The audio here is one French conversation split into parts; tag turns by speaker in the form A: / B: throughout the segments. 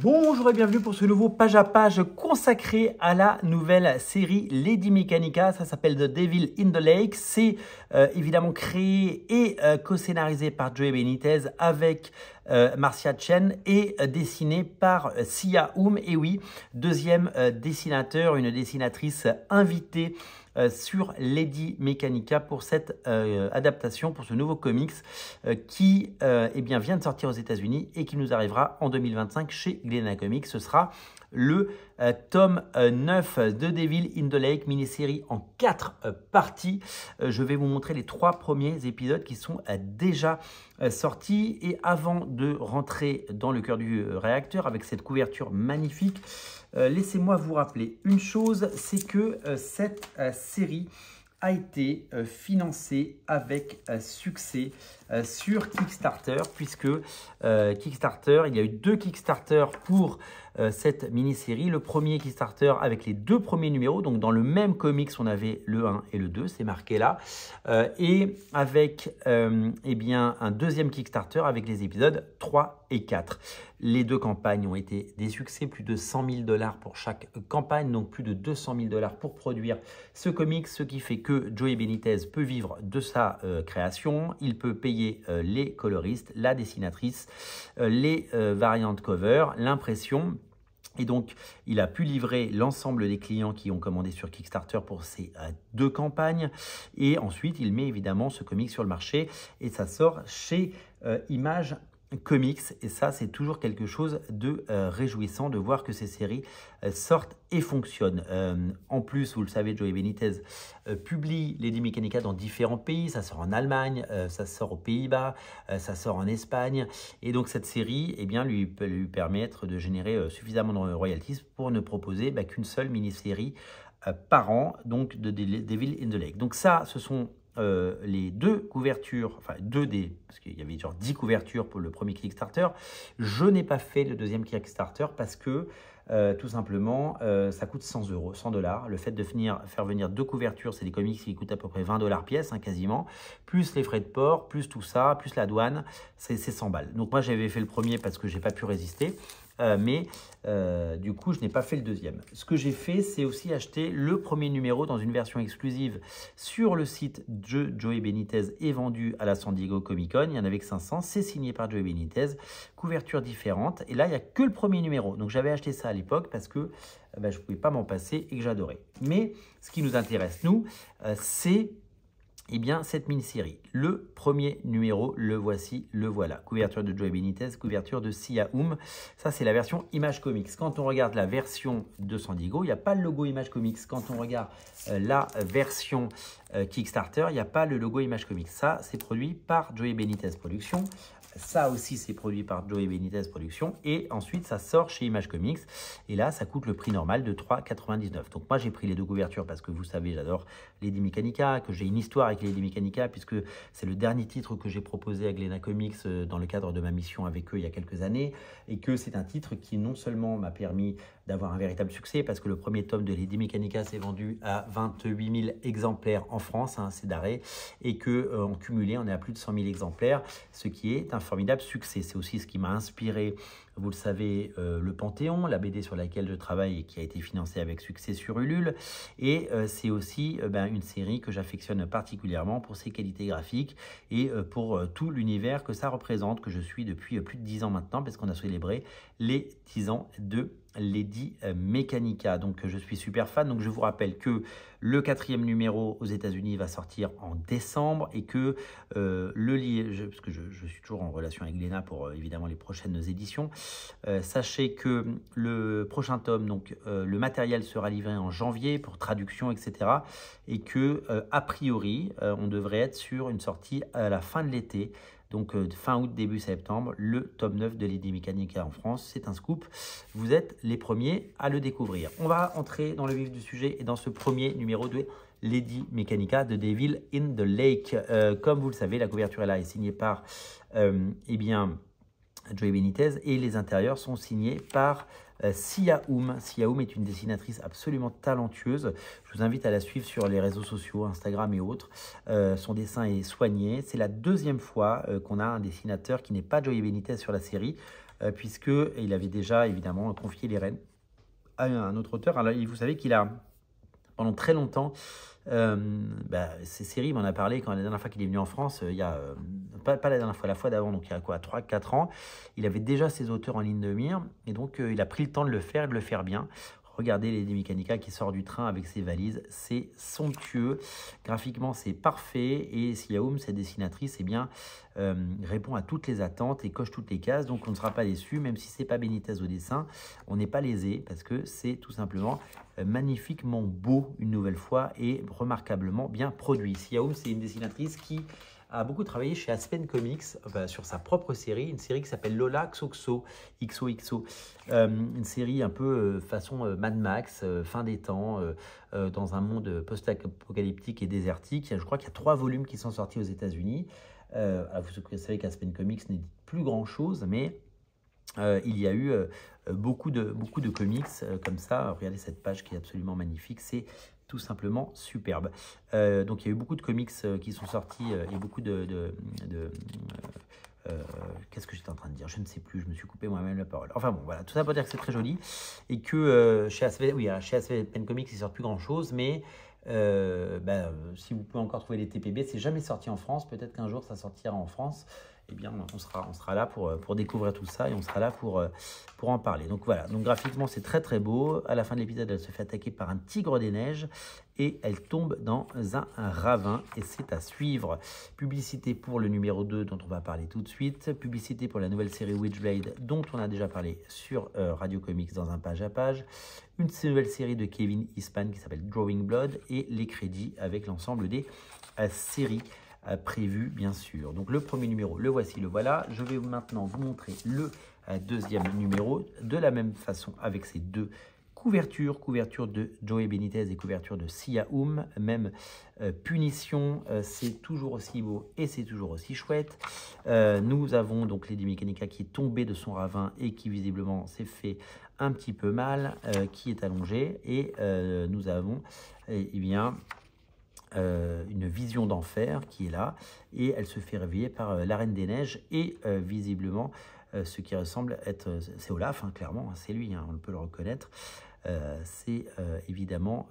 A: Bonjour et bienvenue pour ce nouveau page à page consacré à la nouvelle série Lady Mechanika. Ça s'appelle The Devil in the Lake. C'est évidemment créé et co-scénarisé par Joey Benitez avec Marcia Chen et dessiné par Sia Hum. Et oui, deuxième dessinateur, une dessinatrice invitée sur Lady Mechanika pour cette adaptation, pour ce nouveau comics qui vient de sortir aux États-Unis et qui nous arrivera en 2025 chez Glénat Comics. Ce sera le tome 9 de Devil in the Lake, mini-série en 4 parties. Je vais vous montrer les 3 premiers épisodes qui sont déjà sortis. Et avant de rentrer dans le cœur du réacteur avec cette couverture magnifique, laissez-moi vous rappeler une chose, c'est que cette série a été financée avec succès sur Kickstarter, puisque Kickstarter, il y a eu 2 Kickstarter pour cette mini-série. Le premier Kickstarter avec les 2 premiers numéros, donc dans le même comics, on avait le 1 et le 2, c'est marqué là, et avec un deuxième Kickstarter avec les épisodes 3 et 4. Les 2 campagnes ont été des succès, plus de 100 000 $ pour chaque campagne, donc plus de 200 000 $ pour produire ce comics, ce qui fait que Joey Benitez peut vivre de sa création, il peut payer les coloristes, la dessinatrice, les variantes cover, l'impression. Et donc, il a pu livrer l'ensemble des clients qui ont commandé sur Kickstarter pour ces 2 campagnes. Et ensuite, il met évidemment ce comic sur le marché et ça sort chez Image Comics. Et ça, c'est toujours quelque chose de réjouissant de voir que ces séries sortent et fonctionnent. En plus, vous le savez, Joey Benitez publie Lady Mechanika dans différents pays. Ça sort en Allemagne, ça sort aux Pays-Bas, ça sort en Espagne. Et donc, cette série lui peut lui permettre de générer suffisamment de royalties pour ne proposer qu'une seule mini-série par an, donc de Devil in the Lake. Donc ça, ce sont les 2 couvertures, parce qu'il y avait genre 10 couvertures pour le premier Kickstarter. Je n'ai pas fait le deuxième Kickstarter parce que tout simplement ça coûte 100 $. Le fait de faire venir 2 couvertures, c'est des comics qui coûtent à peu près 20 $ pièce, quasiment, plus les frais de port, plus tout ça, plus la douane, c'est 100 balles. Donc moi j'avais fait le premier parce que j'ai pas pu résister. Du coup, je n'ai pas fait le deuxième. Ce que j'ai fait, c'est aussi acheter le premier numéro dans une version exclusive sur le site de Joey Benitez et vendu à la San Diego Comic Con. Il y en avait que 500. C'est signé par Joey Benitez. Couverture différente. Et là, il n'y a que le premier numéro. Donc, j'avais acheté ça à l'époque parce que je ne pouvais pas m'en passer et que j'adorais. Mais ce qui nous intéresse, nous, c'est cette mini-série. Le premier numéro, le voici, le voilà. Couverture de Joey Benitez, couverture de Sia Hum. Ça, c'est la version Image Comics. Quand on regarde la version de San Diego, il n'y a pas le logo Image Comics. Quand on regarde la version Kickstarter, il n'y a pas le logo Image Comics. Ça, c'est produit par Joey Benitez Productions. Ça aussi, c'est produit par Joey Benitez Productions. Et ensuite, ça sort chez Image Comics. Et là, ça coûte le prix normal de 3,99 €. Donc moi, j'ai pris les 2 couvertures parce que vous savez, j'adore Lady Mechanika, que j'ai une histoire avec Lady Mechanika, puisque c'est le dernier titre que j'ai proposé à Glénat Comics dans le cadre de ma mission avec eux il y a quelques années. Et que c'est un titre qui non seulement m'a permis d'avoir un véritable succès, parce que le premier tome de Lady Mechanika s'est vendu à 28 000 exemplaires en France, c'est d'arrêt, et qu'en cumulé, on est à plus de 100 000 exemplaires, ce qui est un formidable succès. C'est aussi ce qui m'a inspiré, vous le savez, le Panthéon, la BD sur laquelle je travaille et qui a été financée avec succès sur Ulule. Et c'est aussi une série que j'affectionne particulièrement pour ses qualités graphiques et pour tout l'univers que ça représente, que je suis depuis plus de 10 ans maintenant, parce qu'on a célébré les 10 ans de Lady Mechanika. Donc je suis super fan. Donc je vous rappelle que le 4e numéro aux États-Unis va sortir en décembre et que parce que je suis toujours en relation avec Glénat pour évidemment les prochaines éditions. Sachez que le prochain tome, donc le matériel sera livré en janvier pour traduction, etc. Et que a priori, on devrait être sur une sortie à la fin de l'été. Donc fin août, début septembre, le tome 9 de Lady Mechanika en France. C'est un scoop. Vous êtes les premiers à le découvrir. On va entrer dans le vif du sujet et dans ce premier numéro de Lady Mechanika, The Devil in the Lake. Comme vous le savez, la couverture là est signée par Joey Benitez et les intérieurs sont signés par Sia Hum. Sia Hum est une dessinatrice absolument talentueuse. Je vous invite à la suivre sur les réseaux sociaux, Instagram et autres. Son dessin est soigné. C'est la 2e fois qu'on a un dessinateur qui n'est pas Joey Benitez sur la série. puisqu'il avait déjà évidemment confié les rênes à un autre auteur. Alors, vous savez qu'il a, pendant très longtemps, ces séries, il m'en a parlé quand la dernière fois qu'il est venu en France, il y a, pas la dernière fois, la fois d'avant, donc il y a quoi, 3-4 ans, il avait déjà ses auteurs en ligne de mire, et donc il a pris le temps de le faire et de le faire bien. Regardez Lady Mechanika qui sort du train avec ses valises, c'est somptueux, graphiquement c'est parfait, et Sia-Hum, cette dessinatrice, eh bien, répond à toutes les attentes et coche toutes les cases, donc on ne sera pas déçu, même si c'est pas Benitez au dessin, on n'est pas lésé, parce que c'est tout simplement magnifiquement beau une nouvelle fois, et remarquablement bien produit. Sia-Hum, c'est une dessinatrice qui a beaucoup travaillé chez Aspen Comics sur sa propre série, une série qui s'appelle Lola Xoxo, XOXO, une série un peu façon Mad Max, fin des temps, dans un monde post-apocalyptique et désertique. Je crois qu'il y a 3 volumes qui sont sortis aux États-Unis. Vous savez qu'Aspen Comics n'édite plus grand-chose, mais il y a eu beaucoup de comics comme ça. Regardez cette page qui est absolument magnifique, c'est tout simplement superbe. Donc il y a eu beaucoup de comics qui sont sortis et beaucoup qu'est-ce que j'étais en train de dire? Je ne sais plus, je me suis coupé moi-même la parole. Enfin bon, voilà, tout ça pour dire que c'est très joli et que chez Aspen Comics, il ne sort plus grand-chose, mais si vous pouvez encore trouver les TPB, c'est jamais sorti en France. Peut-être qu'un jour ça sortira en France. Eh bien, on sera là pour découvrir tout ça et on sera là pour en parler. Donc voilà, donc graphiquement c'est très très beau. À la fin de l'épisode, elle se fait attaquer par un tigre des neiges et elle tombe dans un ravin et c'est à suivre. Publicité pour le numéro 2 dont on va parler tout de suite. Publicité pour la nouvelle série Witchblade dont on a déjà parlé sur Radio Comics dans un page à page. Une nouvelle série de Kevin Eastman qui s'appelle Drawing Blood et les crédits avec l'ensemble des séries prévu bien sûr. Donc le premier numéro, le voici, le voilà. Je vais maintenant vous montrer le deuxième numéro de la même façon avec ces 2 couvertures, couverture de Joey Benitez et couverture de Sia-Hum, même punition, c'est toujours aussi beau et c'est toujours aussi chouette. Nous avons donc Lady Mechanika qui est tombée de son ravin et qui visiblement s'est fait un petit peu mal, qui est allongée, et nous avons une vision d'enfer qui est là, et elle se fait réveiller par la Reine des Neiges, et visiblement ce qui ressemble être, c'est Olaf, clairement, c'est lui, on peut le reconnaître. C'est évidemment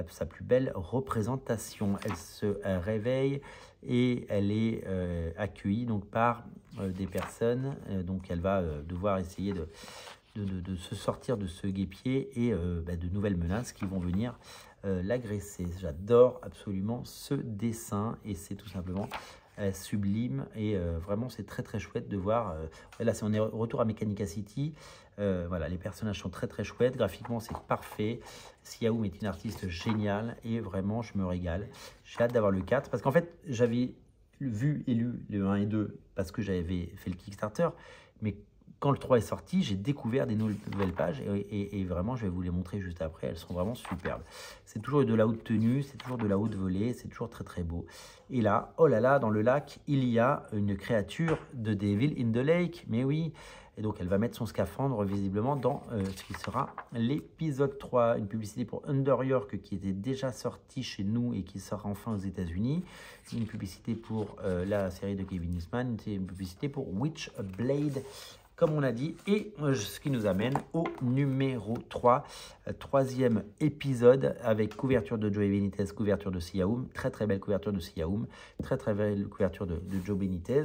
A: sa plus belle représentation. Elle se réveille et elle est accueillie donc par des personnes, donc elle va devoir essayer de se sortir de ce guêpier et de nouvelles menaces qui vont venir l'agresser. J'adore absolument ce dessin et c'est tout simplement sublime et vraiment c'est très très chouette de voir. Là on est retour à Mechanica City. Voilà, les personnages sont très très chouettes, graphiquement c'est parfait. Sia-Hum est une artiste géniale et vraiment je me régale. J'ai hâte d'avoir le 4 parce qu'en fait j'avais vu et lu le 1 et 2 parce que j'avais fait le Kickstarter, mais quand le 3 est sorti, j'ai découvert des nouvelles pages et vraiment, je vais vous les montrer juste après. Elles sont vraiment superbes. C'est toujours de la haute tenue, c'est toujours de la haute volée, c'est toujours très très beau. Et là, oh là là, dans le lac, il y a une créature de Devil in the Lake. Mais oui, et donc elle va mettre son scaphandre visiblement dans ce qui sera l'épisode 3. Une publicité pour Under York qui était déjà sortie chez nous et qui sort enfin aux États-Unis. Une publicité pour la série de Kevin Eastman, une publicité pour Witchblade, comme on a dit, et ce qui nous amène au numéro 3, troisième épisode avec couverture de Joey Benitez, couverture de Sia-Hum, très très belle couverture de Sia-Hum, très très belle couverture de Joe Benitez.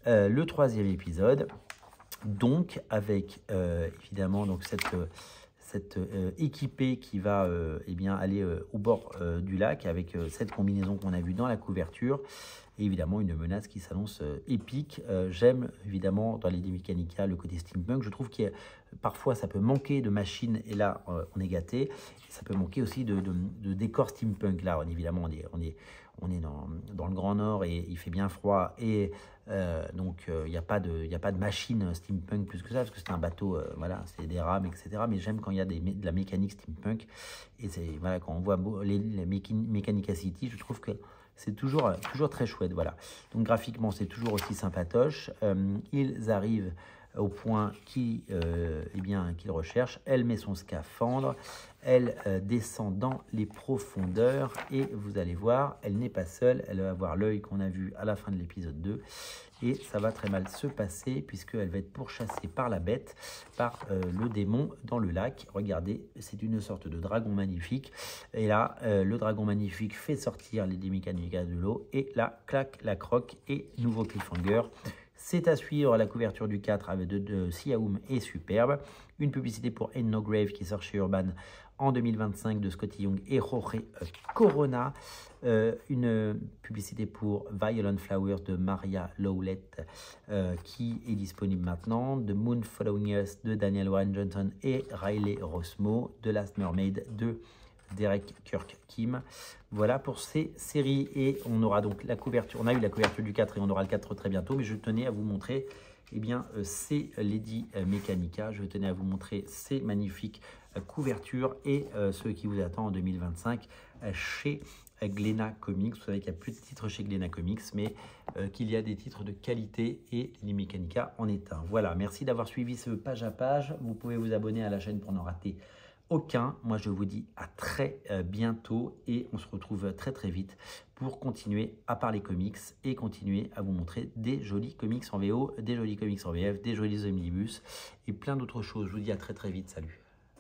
A: Le troisième épisode, donc avec évidemment donc cette équipée qui va aller au bord du lac avec cette combinaison qu'on a vue dans la couverture. Et évidemment, une menace qui s'annonce épique. J'aime évidemment dans Lady Mechanika le côté steampunk. Je trouve que parfois ça peut manquer de machines et là on est gâté. Et ça peut manquer aussi de décor steampunk. Là, évidemment, on est dans le Grand Nord et il fait bien froid. Et donc il n'y a pas de machine steampunk plus que ça parce que c'est un bateau, voilà, c'est des rames, etc. Mais j'aime quand il y a de la mécanique steampunk. Et voilà, quand on voit les Mechanica City, je trouve que c'est toujours très chouette, voilà. Donc graphiquement, c'est toujours aussi sympatoche. Ils arrivent au point qu'il qu'il recherche. Elle met son scaphandre, elle descend dans les profondeurs et vous allez voir, elle n'est pas seule, elle va avoir l'œil qu'on a vu à la fin de l'épisode 2 et ça va très mal se passer puisqu'elle va être pourchassée par la bête, par le démon dans le lac. Regardez, c'est une sorte de dragon magnifique et là, le dragon magnifique fait sortir Lady Mechanika de l'eau et là, clac, la croque et nouveau cliffhanger. C'est à suivre, la couverture du 4 avec de Siaoum est superbe. Une publicité pour Ain't No Grave qui sort chez Urban en 2025 de Scotty Young et Jorge Corona. Une publicité pour Violent Flowers de Maria Lowlett qui est disponible maintenant. The Moon Following Us de Daniel Warren Johnson et Riley Rossmo. The Last Mermaid de Derek Kirk Kim. Voilà pour ces séries et on aura donc la couverture. On a eu la couverture du 4 et on aura le 4 très bientôt, mais je tenais à vous montrer ces Lady Mechanika. Je tenais à vous montrer ces magnifiques couvertures et ce qui vous attend en 2025 chez Glénat Comics. Vous savez qu'il n'y a plus de titres chez Glénat Comics, mais qu'il y a des titres de qualité et Lady Mechanika en est un. Voilà, merci d'avoir suivi ce page à page. Vous pouvez vous abonner à la chaîne pour n'en rater aucun. Moi, je vous dis à très bientôt et on se retrouve très très vite pour continuer à parler comics et continuer à vous montrer des jolis comics en VO, des jolis comics en VF, des jolis omnibus et plein d'autres choses. Je vous dis à très très vite. Salut.